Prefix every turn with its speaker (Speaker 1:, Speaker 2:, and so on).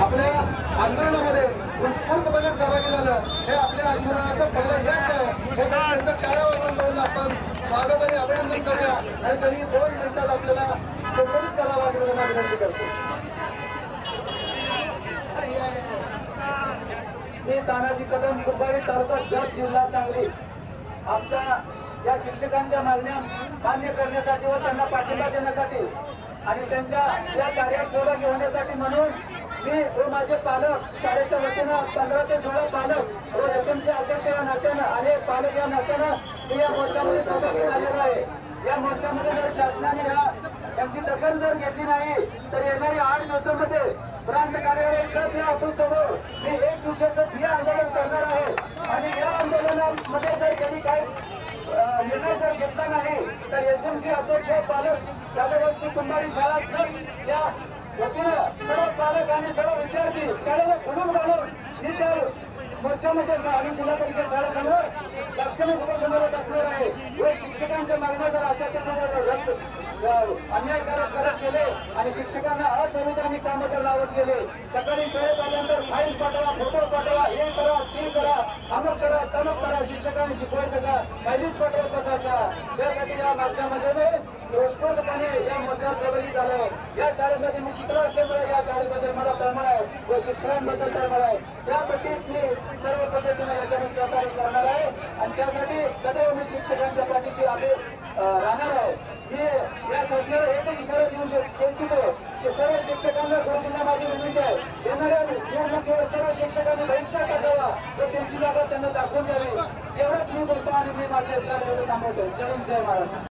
Speaker 1: आपल्या आंदोलनामध्ये उत्स्फूर्तपणे सहभागी झालं, हे आपल्या आंदोलनाचं पहिलं यश आहे. हे त्यांचं टाळ्यावर करून आपण स्वागत आणि अभिनंदन करूया आणि त्यांनी 2 मिनिटात आपल्याला संबोधित करावं असं त्यांना विनंती करतो.
Speaker 2: मी तानाजी कदम, कुंभारी तालुका जत, जिल्हा सांगली. आमच्या या शिक्षकांच्या मागण्या मान्य करण्यासाठी व त्यांना पाठिंबा देण्यासाठी आणि त्यांच्या या कार्यात सहभागी होण्यासाठी म्हणून मी व माझे पालक, शाळेच्या वतीनं 15 ते 16 पालक व एसएमसी अध्यक्ष या नात्यानं आणि पालक या नात्यानं मी या मोर्चामध्ये सहभागी झालेलो आहे. या मोर्चामध्ये जर शासनाने यांची दखल जर घेतली नाही तर येणाऱ्या 8 दिवसामध्ये प्रांत कार्यालय आपण समोर मी 1 दिवसाचं ठिय्या आंदोलन करणार आहे आणि या आंदोलनामध्ये जर त्यांनी काही निर्णय जर घेतला नाही तर एसएमसी अध्यक्ष पालक जागोवस्ती कुंभारी शाळा जत या वतीनं सर्व पालक आणि सर्व विद्यार्थी शाळेला खुलून घालून मी त्या मोर्चामध्ये आणि जिल्हा परिषद शाळेसमोर लाक्षणिक उपोषणावर बसणार आहे व शिक्षकांच्या मागण्या जर अशा अन्यायकारक करत गेले आणि शिक्षकांना असंविधानिक कामं लावत गेले, सकाळी शाळेत आल्यानंतर फाईल पाठवा, फोटो पाठवा, हे करा, ते करा, अमुक करा, तमुक करा, शिक्षकांनी शिकवायचं का, फाईलीच पाठवत बसायचा. त्यासाठी या मार्चामध्ये उत्स्फूर्तपणे या मोर्चात सहभागी झालो. या शाळेमध्ये मी शिकलो असल्यामुळे या शाळेबद्दल मला तळमळ आहे व शिक्षकांबद्दल तळमळ आहे. त्या पद्धतीत मी सर्व पद्धतीने याच्यामध्ये सहकार्य करणार आहे आणि त्यासाठी सदैव मी शिक्षकांच्या पाठीशी राहणार आहे. मी या शासनाला एकच इशारा देऊ इच्छितो की सर्व शिक्षकांना जोडून माझी विनंती आहे, येणाऱ्या निवडणुकीवर सर्व शिक्षकांनी बहिष्कार टाकावा व त्यांची जागा त्यांना दाखवून द्यावी. एवढंच मी बोलतो आणि मी माझे थांबवतो. जय हिंद, जय महाराष्ट्र.